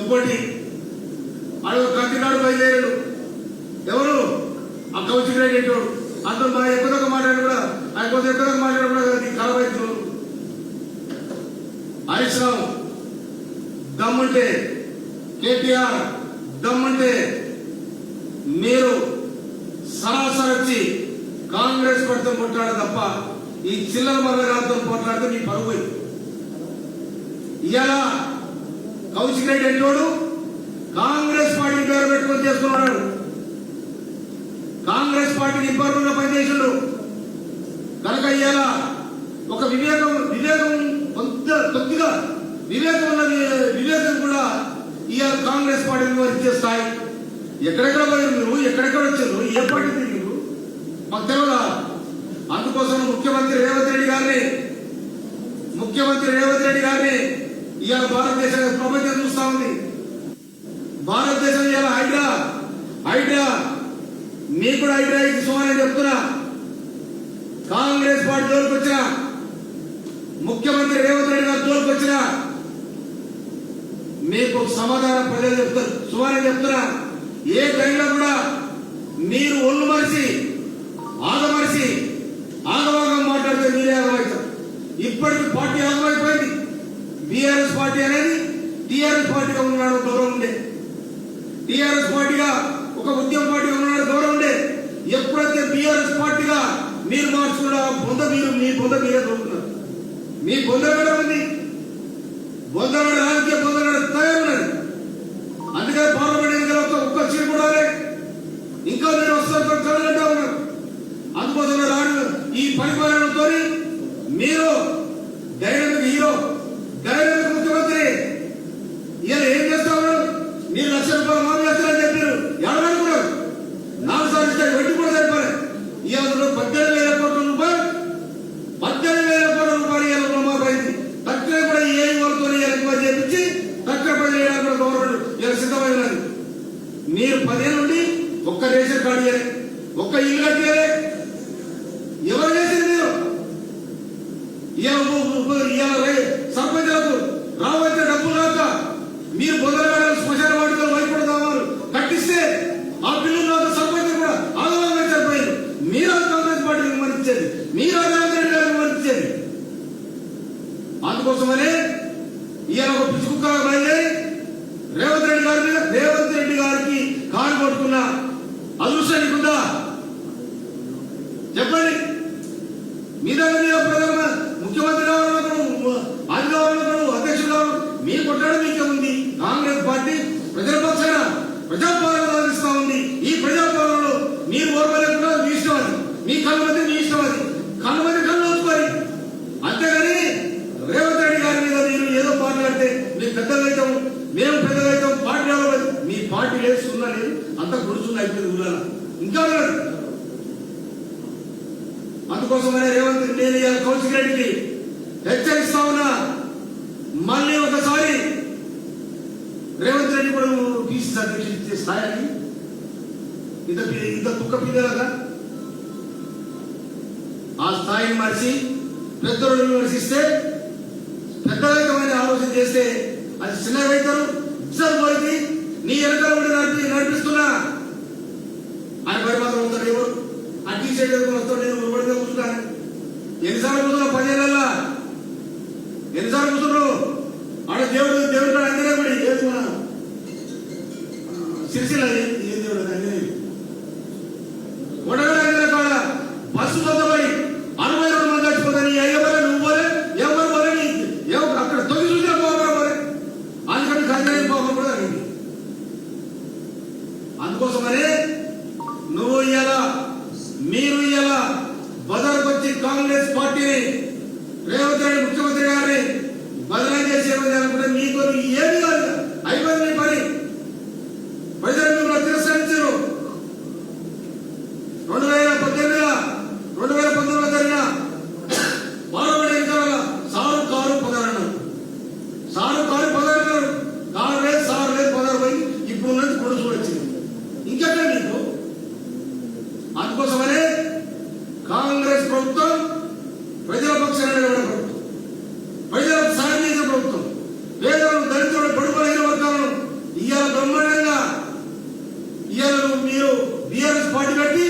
ఇంకోటి ఆడు కంటినాడు బయలుదేరాడు ఎవరు ఆ కౌశిక్ రెడ్డి అంటాడు అతను బాగా ఎక్కువ మాట్లాడు కూడా ఆయన కొంచెం ఎక్కువ మాట్లాడు కూడా కలవైతు హరీష్ రావు దమ్ముంటే కేటీఆర్ దమ్ముంటే మీరు సరాసరి వచ్చి కాంగ్రెస్ పడితే కొట్లాడు తప్ప ఈ చిల్లర మరగాలతో పోట్లాడితే మీ పరువు ఇవాళ కౌశిక్ రెడ్డి అంటోడు కాంగ్రెస్ పార్టీ పేరు పెట్టుకొని చేసుకున్నాడు కాంగ్రెస్ పార్టీని ఇంపార్టెంట్ గా పనిచేసిండు కనుక ఇవాళ ఒక వివేకం కొద్దిగా వివేకం ఉన్న వివేకం కూడా ఇవాళ కాంగ్రెస్ పార్టీని విమర్శించే స్థాయి ఎక్కడెక్కడ పోయారు మీరు ఎక్కడెక్కడ వచ్చారు ఏ పార్టీ తిరిగారు మాకు తెలియదా అందుకోసం ముఖ్యమంత్రి రేవంత్ రెడ్డి గారిని ఇవాళ భారతదేశ ప్రపంచం చూస్తా ఉంది భారతదేశం ఇవాళ హైడ్రా మీకు కూడా హైడ్రా సుమారని చెప్తున్నా కాంగ్రెస్ పార్టీ జోలికి వచ్చిన ముఖ్యమంత్రి రేవంత్ రెడ్డి గారు జోలికి వచ్చిన మీకు సమాధానం ప్రజలు చెప్తారు సుమారని చెప్తున్నా ఏ టైంలో కూడా మీరు ఒళ్ళు మరిచి ఆగవాగం మాట్లాడితే మీరే ఆగమవుతారు ఇప్పటికి పార్టీ ఆగమైపోయింది బీఆర్ఎస్ పార్టీ అనేది టీఆర్ఎస్ పార్టీగా ఉన్నాడు గౌరవం ఉండే టీఆర్ఎస్ పార్టీగా ఒక ఉద్యమ పార్టీగా ఉన్నాడు గౌరవం ఉండే ఎప్పుడైతే బీఆర్ఎస్ పార్టీగా మీరు మార్చుకున్న మీ బొంద మీరే దొరుకుతున్నారు మీ బొంద కూడా ఉంది బొందగడ రాజకీయ బొందగడ తయారున్నది అందుకే పార్లమెంట్ ఎన్నికల ఒక్క సీట్ కూడా ఇంకా మీరు వస్తారు కదలంటా ఉన్నారు అందుకోసం రాడు ఈ పరిపాలనతో మీరు డైనమిక్ హీరో డైనమిక్ ముఖ్యమంత్రి ఇలా ఏం చేస్తా ఉన్నారు మీరు ₹1,00,000 మాఫీ చేస్తారని చెప్పారు ఎవరు కూడా 4 సార్లు ఇస్తారు వడ్డీ కూడా సరిపోలే ఇవాళ ₹18,000 కోట్ల ఇవాళ రుణమాఫీ అయింది తక్కువ కూడా ఏ వాళ్ళతో ఎక్కువ చేపించి తక్కువ ప్రజలు కూడా గవర్నమెంట్ ఇలా సిద్ధమైనది మీరు 10 ఏళ్ళ నుండి ఒక్క రేషన్ కార్డు ఇయ్యలే ఒక్క ఇల్లు కట్టియలే ఎవరు చేసింది మీరు ఇవాళ సర్పంచులకు రావాల్సిన డబ్బులు రాక మీరు బొదలగడ శ్మశాన వాటిలో వైపుడదామారు కట్టిస్తే ఆ బిల్లు రాక సర్పంచ్ కూడా ఆందోళన సరిపోయింది మీరు కాంగ్రెస్ పార్టీని విమర్శించేది మీరు రేవంత్ రెడ్డి గారిని విమర్శించేది అందుకోసమనే ఇవాళ ఒక పిచ్చుకుక్క బయలుదేరి రేవంత్ రెడ్డి గారికి కాలు కొట్టుకున్న అదృష్టం ఉందా చెప్పండి మీ దగ్గర ప్రధాన ముఖ్యమంత్రి కావాలనుకో అది కావాలనుకో అధ్యక్షుడు కావాలి మీరు కొట్టడం మీకే ఉంది కాంగ్రెస్ పార్టీ ప్రజల పక్షాన ప్రజాపాలన సాధిస్తా ఉంది ఈ ప్రజాపాలనలో మీరు ఓర్వలేకుండా మీ ఇష్టం అది మీ కళ్ళు మంది మీ ఇష్టం అది కళ్ళు మంది కళ్ళు వస్తున్నారు అంతేగాని రేవంత్ రెడ్డి గారి మీద మీరు ఏదో మాట్లాడితే మీరు పెద్దలైతాం మేము పెద్దలైతాం పార్టీ అవ్వలేదు మీ పార్టీ లేదు సున్నా లేదు అంత గుర్తున్న అయిపోయింది ఊళ్ళ ఇంకా అందుకోసమనే రేవంత్ నేను కౌశిక్ రెడ్డికి హెచ్చరిస్తా ఉన్నా మళ్ళీ ఒకసారి రేవంత్ రెడ్డి కూడా పిసిసి అధ్యక్షుడు ఇచ్చే స్థాయిని ఇంత కుక్క పిల్లగా ఆ స్థాయిని మరిచి పెద్దలు విమర్శిస్తే పెద్దలైతమైన ఆలోచన చేస్తే అది చిన్న రైతులు ఇద్దరు పోయి నీ వెనకాల ఉండి నడిపిస్తున్నా ఆయన పరిపాలన అవుతాడు ఎవరు ఆ టీషర్ట్ ఎదుర్కొని వస్తాడు నేను ఉరుబడిగా కూర్చున్నాను ఎన్నిసార్లు కూర్చున్నా 10 ఏళ్ళ ఎన్నిసార్లు కూర్చున్నావు ఆడ దేవుడు అంజనే కూడా ఏది మన సిరిసిల్ల ఏ దేవుడు అంజనే కొడగడ అంజనే కాడ బస్సు పొందబడి 62 మంది చచ్చిపోతాను ఎవరు నువ్వు పోలే ఎవరు పోలే అక్కడ తొలి చూసిన పోవడం పోలే అందుకని కంజనే పోవడం కూడా జరిగింది అందుకోసమనే నువ్వు మీరు ఇలా బదలకు వచ్చి కాంగ్రెస్ పార్టీని రేవంత్ రెడ్డి ముఖ్యమంత్రి గారిని బదనం చేసేమని అనుకుంటే మీతో ఏమి కాదు అయిపోయింది మీ పని ప్రజలు బీఆర్ఎస్ పార్టీ పెట్టి